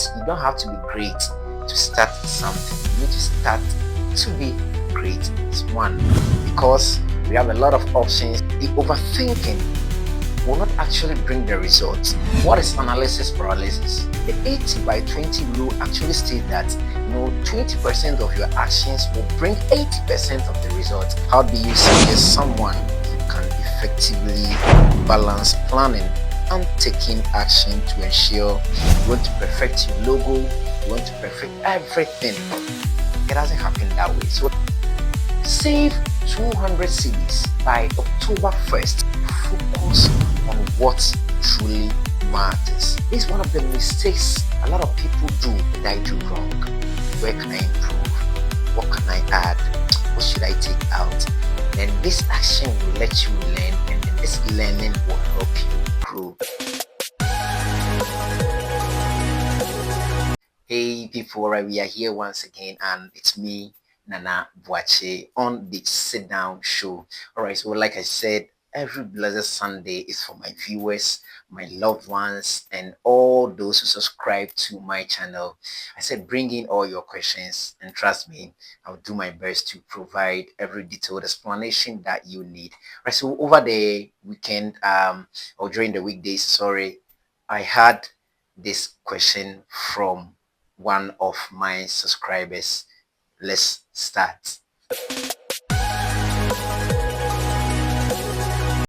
that you don't have to be great to start something. You need to start to be great. It's one, because we have a lot of options. The overthinking will not actually bring the results. What is analysis paralysis? The 80 by 20 rule actually states that 20% of your actions will bring 80% of the results. How do you suggest someone can effectively balance planning and taking action to ensure you want to perfect your logo, you want to perfect everything? It doesn't happen that way. So save 200 CDs by October 1st. Focus on what truly matters. This is one of the mistakes a lot of people do that I do wrong. Where can I improve? What can I add? What should I take out? Then this action will let you learn, and then this learning will help you grow. Hey people, alright, we are here once again, and it's me, Nana Boache, on the Sit Down Show. Alright, so like I said, every blessed Sunday is for my viewers, my loved ones, and all those who subscribe to my channel. I said bring in all your questions, and trust me, I'll do my best to provide every detailed explanation that you need. Right, so over the weekend, or during the weekdays, sorry, I had this question from one of my subscribers. Let's start.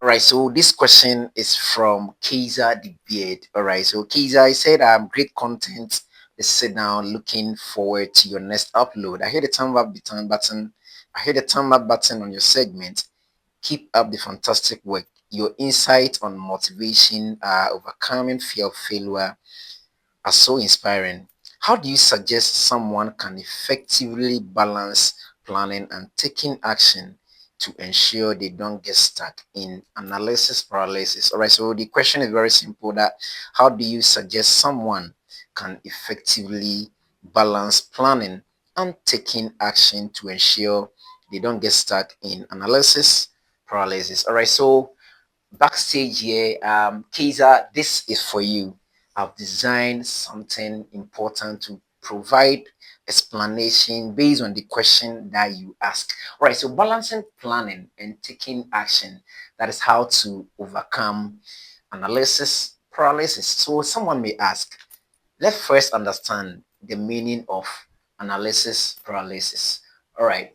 Alright, so this question is from Kaiser the Beard. Alright, so Kaiser, I said great content. Let's sit down, looking forward to your next upload. I hear the thumb up button. I hear the thumb up button on your segment. Keep up the fantastic work. Your insight on motivation, overcoming fear of failure are so inspiring. How do you suggest someone can effectively balance planning and taking action to ensure they don't get stuck in analysis paralysis? All right, so the question is very simple, that how do you suggest someone can effectively balance planning and taking action to ensure they don't get stuck in analysis paralysis? All right, so backstage here, Kaiser, this is for you. I've designed something important to provide explanation based on the question that you ask. All right, so balancing planning and taking action, that is how to overcome analysis paralysis. So someone may ask, let's first understand the meaning of analysis paralysis. All right,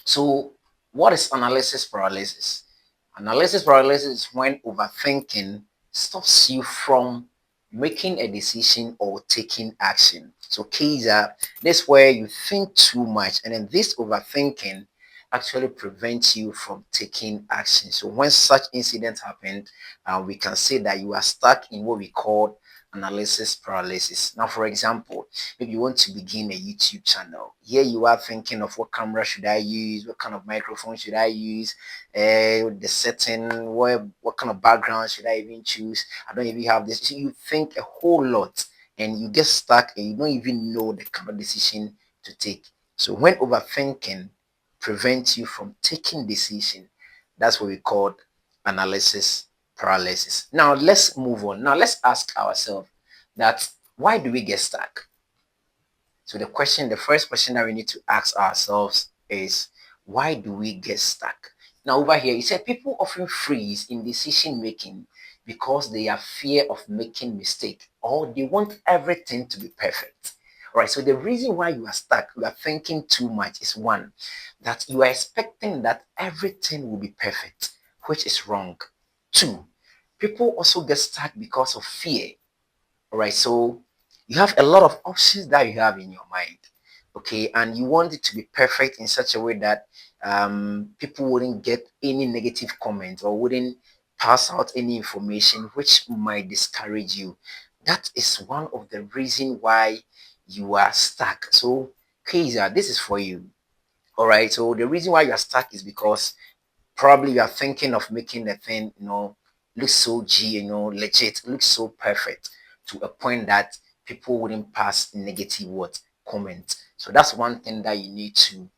so what is analysis paralysis? Analysis paralysis is when overthinking stops you from making a decision or taking action. So Kaiser, this is where you think too much, and then this overthinking actually prevents you from taking action. So when such incidents happen, we can say that you are stuck in what we call analysis paralysis. Now, for example, if you want to begin a YouTube channel, here you are thinking of what camera should I use, what kind of microphone should I use, the setting, what kind of background should I even choose? I don't even have this. So you think a whole lot, and you get stuck, and you don't even know the kind of decision to take. So when overthinking prevents you from taking decision, that's what we call analysis paralysis. Now let's move on. Now let's ask ourselves that why do we get stuck? So the first question that we need to ask ourselves is, why do we get stuck? Now over here, you said people often freeze in decision making because they have fear of making mistake, or they want everything to be perfect. All right, so the reason why you are stuck, you are thinking too much, is one, that you are expecting that everything will be perfect, which is wrong. Two, people also get stuck because of fear. All right, so you have a lot of options that you have in your mind, okay, and you want it to be perfect in such a way that people wouldn't get any negative comments or wouldn't pass out any information which might discourage you. That is one of the reasons why you are stuck. So Kaiser, this is for you. All right, so the reason why you are stuck is because probably you are thinking of making the thing, look so legit, look so perfect, to a point that people wouldn't pass negative comments. So that's one thing that you need to,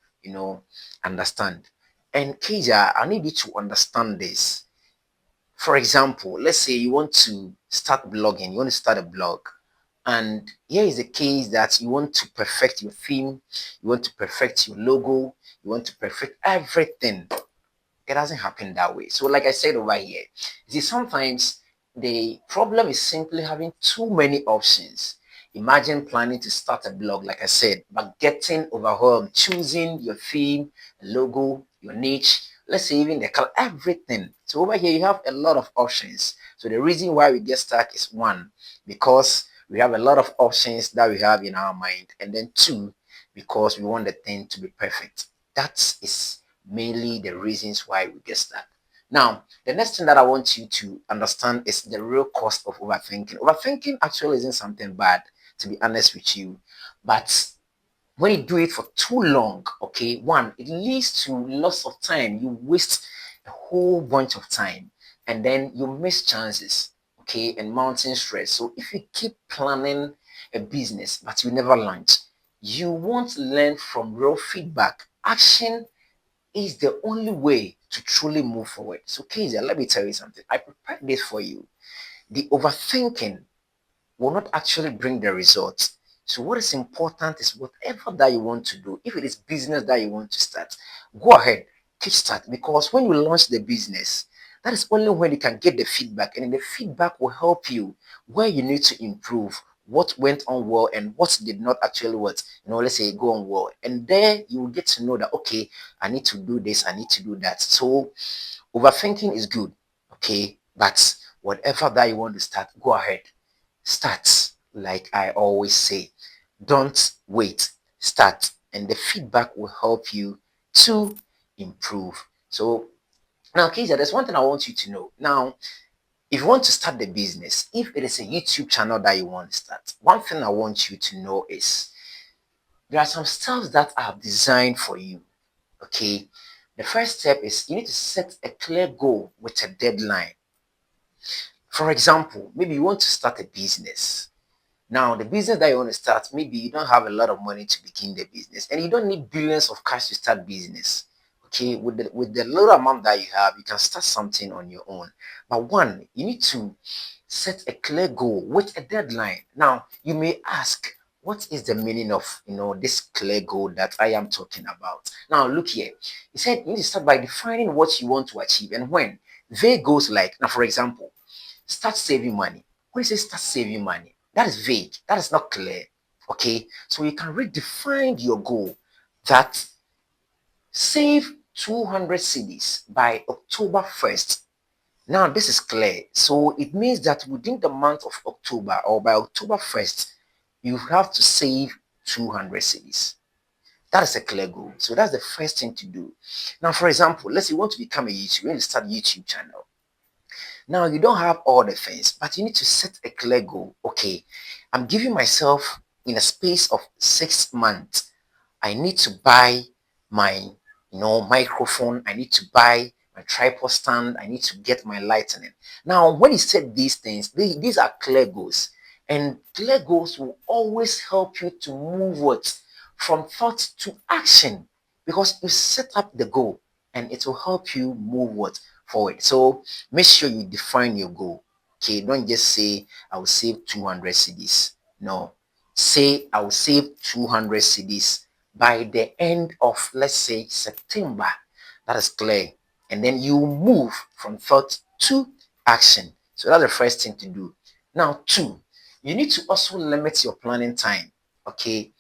understand. And Keja, I need you to understand this. For example, let's say you want to start blogging, you want to start a blog. And here is the case that you want to perfect your theme, you want to perfect your logo, you want to perfect everything. It doesn't happen that way. So, like I said over here, you see, sometimes the problem is simply having too many options. Imagine planning to start a blog, like I said, but getting overwhelmed, choosing your theme, logo, your niche, let's say even the color, everything. So over here, you have a lot of options. So the reason why we get stuck is one, because we have a lot of options that we have in our mind, and then two, because we want the thing to be perfect. That is mainly the reasons why we get stuck. Now, the next thing that I want you to understand is the real cost of overthinking. Overthinking actually isn't something bad, to be honest with you, but when you do it for too long, okay, one, it leads to loss of time. You waste a whole bunch of time, and then you miss chances, okay, and mounting stress. So if you keep planning a business but you never launch, you won't learn from real feedback. Action is the only way to truly move forward. So, Kezia, let me tell you something. I prepared this for you. The overthinking will not actually bring the results. So what is important is whatever that you want to do, if it is business that you want to start, go ahead, kickstart. Because when you launch the business, that is only when you can get the feedback, and the feedback will help you where you need to improve, what went on well and what did not actually work. Let's say go on well, and there you will get to know that okay, I need to do this, I need to do that. So overthinking is good, okay, but whatever that you want to start, go ahead. Start, like I always say. Don't wait. Start, and the feedback will help you to improve. So now, Keisha, there's one thing I want you to know. Now, if you want to start the business, if it is a YouTube channel that you want to start, one thing I want you to know is there are some stuff that I have designed for you. Okay. The first step is you need to set a clear goal with a deadline. For example, maybe you want to start a business. Now, the business that you want to start, maybe you don't have a lot of money to begin the business, and you don't need billions of cash to start business. Okay, with the little amount that you have, you can start something on your own. But one, you need to set a clear goal with a deadline. Now, you may ask, what is the meaning of this clear goal that I am talking about? Now, look here. He said you need to start by defining what you want to achieve and when. Vague goals like, now, for example, start saving money. When you say start saving money, that is vague. That is not clear. Okay. So you can redefine your goal that save 200 CDs by October 1st. Now, this is clear. So it means that within the month of October or by October 1st, you have to save 200 CDs. That is a clear goal. So that's the first thing to do. Now, for example, let's say you want to become a YouTuber, you want to start a YouTube channel. Now, you don't have all the things, but you need to set a clear goal. Okay, I'm giving myself in a space of 6 months. I need to buy my, microphone. I need to buy my tripod stand. I need to get my lighting. Now, when you set these things, these are clear goals. And clear goals will always help you to move what? From thought to action. Because you set up the goal and it will help you move what? Forward. So make sure you define your goal. Okay, don't just say I will save 200 CDs. No, say I will save 200 CDs by the end of, let's say, September. That is clear. And then you move from thought to action. So that's the first thing to do. Now, two, you need to also limit your planning time. Okay,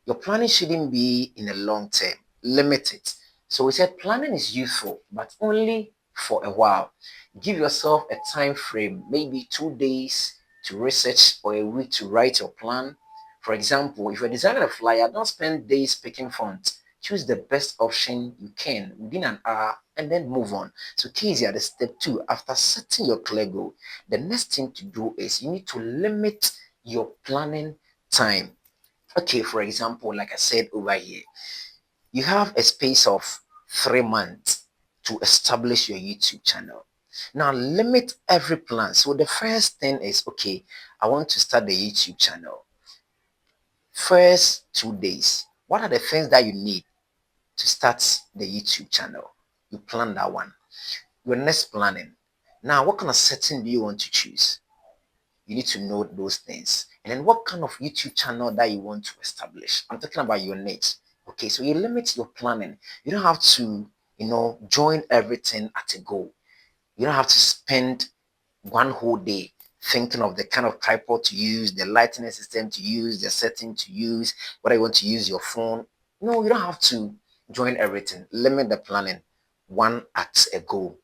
your planning shouldn't be in a long term. Limit it. So we said planning is useful, but only for a while. Give yourself a time frame, maybe 2 days to research or a week to write your plan. For example, if you're designing a flyer, don't spend days picking fonts. Choose the best option you can within an hour and then move on. So Kezia, the step two, after setting your clear goal, the next thing to do is you need to limit your planning time. Okay, for example, like I said over here, you have a space of 3 months to establish your YouTube channel. Now, limit every plan. So, the first thing is okay, I want to start the YouTube channel. First 2 days, what are the things that you need to start the YouTube channel? You plan that one. Your next planning. Now, what kind of setting do you want to choose? You need to know those things. And then what kind of YouTube channel that you want to establish. I'm talking about your niche. Okay, so you limit your planning. You don't have to, join everything at a go. You don't have to spend one whole day thinking of the kind of tripod to use, the lighting system to use, the setting to use, whether you want to use your phone. No, you don't have to join everything. Limit the planning one at a go.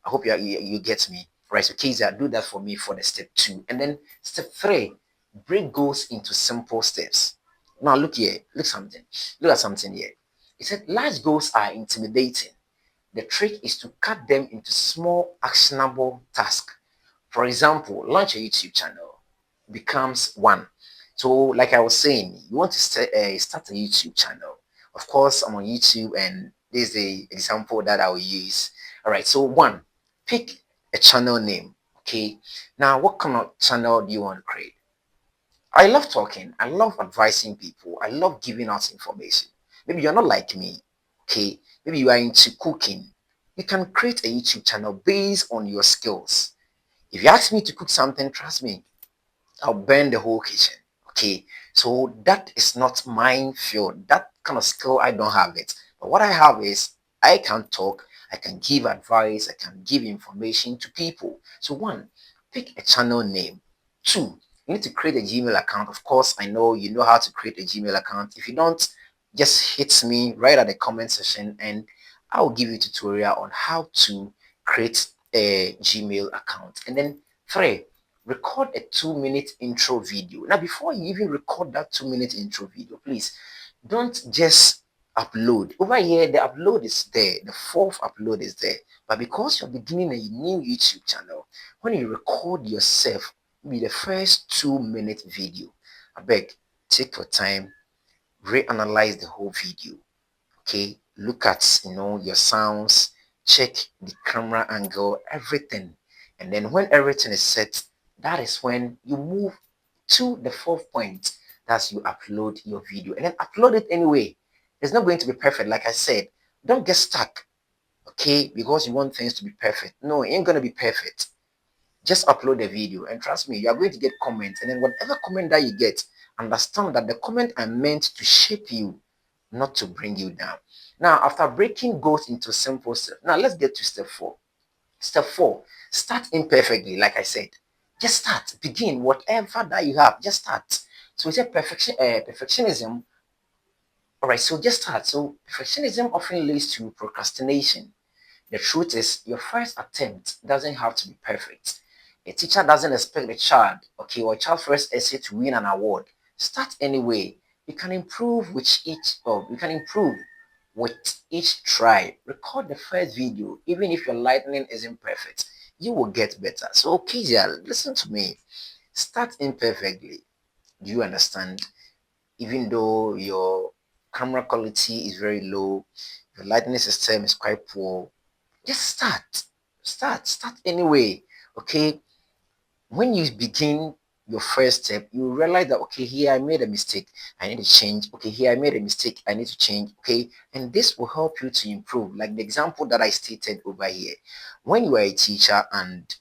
I hope you get me. Right. So Kaiser, do that for me for the step 2. And then step 3, break goals into simple steps. Now look here, look at something here. It said large goals are intimidating. The trick is to cut them into small, actionable tasks. For example, launch a YouTube channel becomes one. So, like I was saying, you want to start a YouTube channel. Of course, I'm on YouTube, and this is the example that I will use. All right. So, one, pick a channel name. Okay. Now, what kind of channel do you want to create? I love talking. I love advising people. I love giving out information. Maybe you're not like me. Okay. Maybe you are into cooking. You can create a YouTube channel based on your skills. If you ask me to cook something, trust me, I'll burn the whole kitchen. Okay. So that is not my field. That kind of skill, I don't have it. But what I have is I can talk, I can give advice, I can give information to people. So one, pick a channel name. Two, you need to create a Gmail account. Of course, I know you know how to create a Gmail account. If you don't, just hit me right at the comment section and I'll give you a tutorial on how to create a Gmail account. And then three, record a 2-minute intro video. Now, before you even record that 2-minute intro video, please don't just upload. Over here, the upload is there, the fourth upload is there. But because you're beginning a new YouTube channel, when you record yourself, be the first 2-minute video. I beg, take your time, reanalyze the whole video. Okay, look at your sounds, check the camera angle, everything. And then when everything is set, that is when you move to the fourth point. That's you upload your video and then upload it anyway. It's not going to be perfect, like I said. Don't get stuck, okay, because you want things to be perfect. No, it ain't gonna be perfect. Just upload the video and trust me, you are going to get comments. And then whatever comment that you get, understand that the comment are meant to shape you, not to bring you down. Now, after breaking goals into simple steps, now let's get to step 4. Step 4, start imperfectly. Like I said, just start, begin whatever that you have, just start. So we say perfectionism. All right, so just start. So perfectionism often leads to procrastination. The truth is, your first attempt doesn't have to be perfect. A teacher doesn't expect a child, okay, or a child's first essay to win an award. Start anyway. You can improve with each try. Record the first video, even if your lighting isn't perfect. You will get better. So, Kezia, listen to me. Start imperfectly. Do you understand? Even though your camera quality is very low, your lighting system is quite poor, just start anyway. Okay, when you begin your first step, you realize that okay, here I made a mistake, I need to change. Okay, here I made a mistake, I need to change. Okay, and this will help you to improve, like the example that I stated over here. When you are a teacher and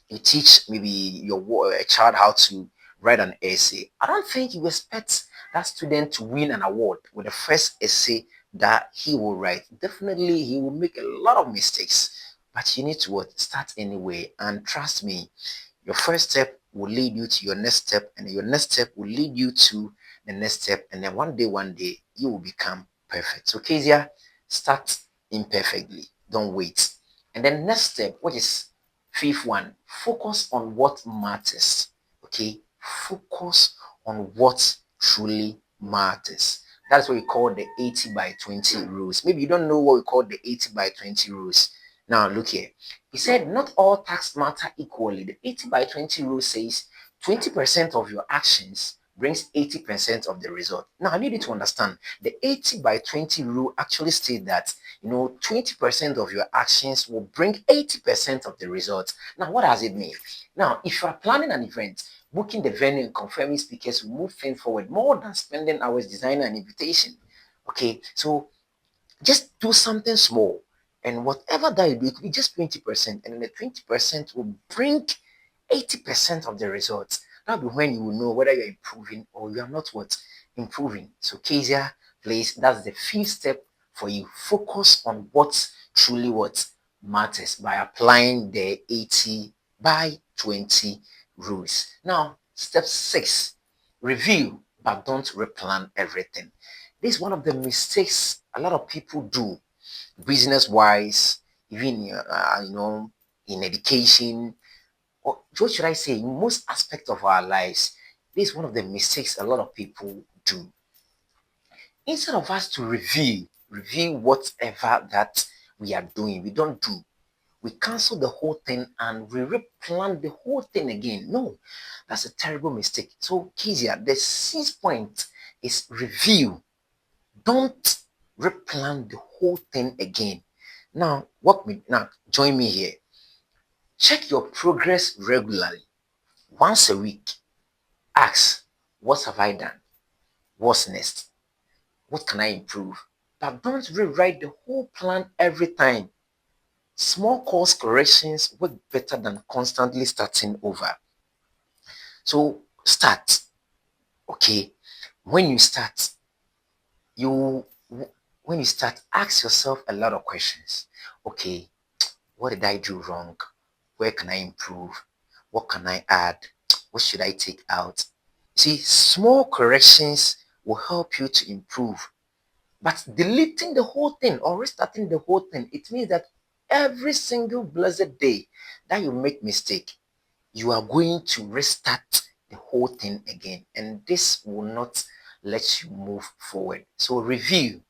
you teach maybe a child how to write an essay, I don't think you expect that student to win an award with the first essay that he will write. Definitely, he will make a lot of mistakes, but you need to start anyway. And trust me, your first step will lead you to your next step, and your next step will lead you to the next step. And then one day, you will become perfect. So, Kezia, start imperfectly. Don't wait. And then next step, which is fifth one, focus on what matters. Okay, focus on what truly matters. That's what we call the 80 by 20 rules. Maybe you don't know what we call the 80 by 20 rules. Now, look here. He said, not all tasks matter equally. The 80 by 20 rule says 20% of your actions brings 80% of the result. Now, I need you to understand the 80 by 20 rule actually states that 20% of your actions will bring 80% of the results. Now, what does it mean? Now, if you are planning an event, booking the venue and confirming speakers will move things forward more than spending hours designing an invitation. Okay, so just do something small, and whatever that you do, it could be just 20%, and then the 20% will bring 80% of the results. That'll be when you will know whether you're improving or you are not what improving. So Kezia, please, that's the fifth step for you. Focus on what truly what matters by applying the 80 by 20 rules. Now, step 6, review but don't replan everything. This is one of the mistakes a lot of people do, business wise, even in education, or what should I say, in most aspects of our lives. This is one of the mistakes a lot of people do. Instead of us to review whatever that we are doing, we don't do. We cancel the whole thing and we replan the whole thing again. No, that's a terrible mistake. So, Kezia, the sixth point is review. Don't replan the whole thing again. Now, join me here. Check your progress regularly. Once a week, ask, what have I done? What's next? What can I improve? But don't rewrite the whole plan every time. Small course corrections work better than constantly starting over. So start, okay? When you start, you when you start, ask yourself a lot of questions. Okay, what did I do wrong? Where can I improve? What can I add? What should I take out? See, small corrections will help you to improve. But deleting the whole thing or restarting the whole thing, it means that every single blessed day that you make mistake, you are going to restart the whole thing again. And this will not let you move forward. So review,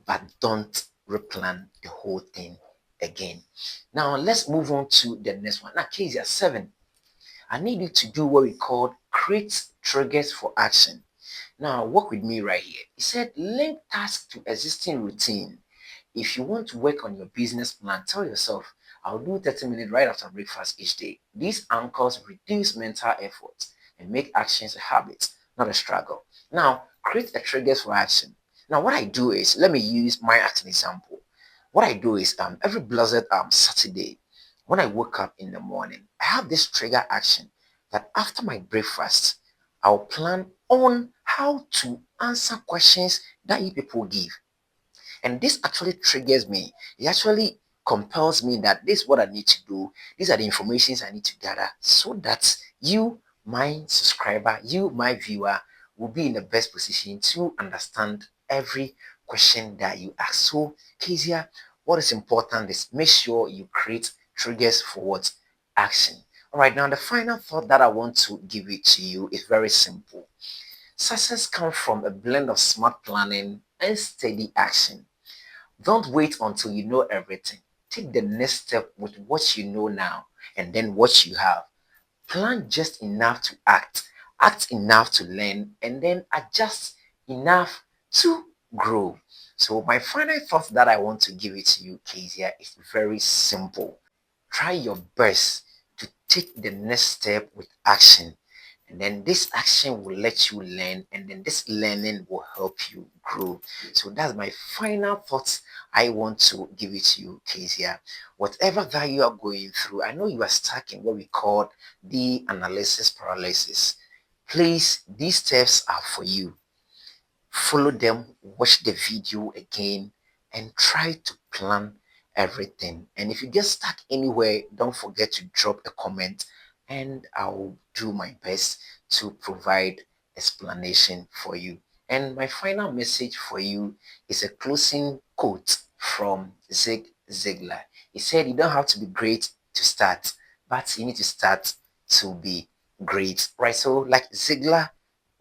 but don't replan the whole thing again. Now let's move on to the next one. Now, case 7. I need you to do what we call create triggers for action. Now, work with me right here. He said, link tasks to existing routine. If you want to work on your business plan, tell yourself, I'll do 30 minutes right after breakfast each day. These anchors reduce mental effort and make actions a habit, not a struggle. Now, create a triggers for action. Now, what I do is, let me use my as an example. What I do is, every blessed Saturday, when I wake up in the morning, I have this trigger action that after my breakfast, I'll plan on how to answer questions that you people give. And this actually triggers me. It actually compels me that this is what I need to do. These are the informations I need to gather so that you, my subscriber, you, my viewer, will be in the best position to understand every question that you ask. So, Kezia, what is important is make sure you create triggers for what? Action. All right, now the final thought that I want to give it to you is very simple. Success comes from a blend of smart planning and steady action. Don't wait until you know everything. Take the next step with what you know now and then what you have. Plan just enough to act enough to learn, and then adjust enough to grow. So, my final thought that I want to give it to you, Kezia, is very simple. Try your best to take the next step with action, and then this action will let you learn, and then this learning will help you grow. So that's my final thoughts I want to give it to you, Kezia. Whatever that you are going through, I know you are stuck in what we call the analysis paralysis. Please, these steps are for you. Follow them, watch the video again, and try to plan everything. And if you get stuck anywhere, don't forget to drop a comment, and I'll do my best to provide explanation for you. And my final message for you is a closing quote from Zig Ziglar. He said, you don't have to be great to start, but you need to start to be great. Right? So, like Ziglar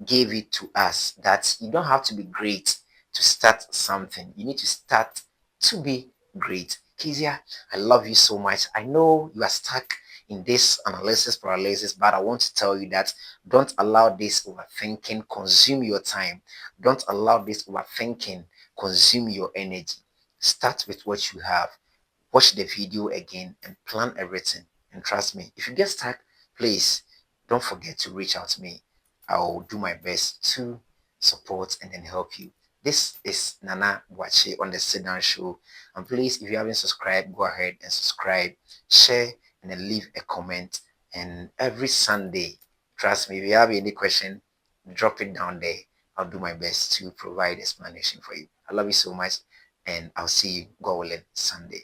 gave it to us, that you don't have to be great to start something. You need to start to be great. Kezia, I love you so much. I know you are stuck in this analysis paralysis, but I want to tell you that don't allow this overthinking consume your time. Don't allow this overthinking consume your energy. Start with what you have. Watch the video again and plan everything. And trust me, if you get stuck, please don't forget to reach out to me. I'll do my best to support and then help you. This is Nana Wache on the Sit Down Show. And please, if you haven't subscribed, go ahead and subscribe, share, and then leave a comment. And every Sunday, trust me, if you have any question, drop it down there. I'll do my best to provide explanation for you. I love you so much, and I'll see you, God willing, Sunday.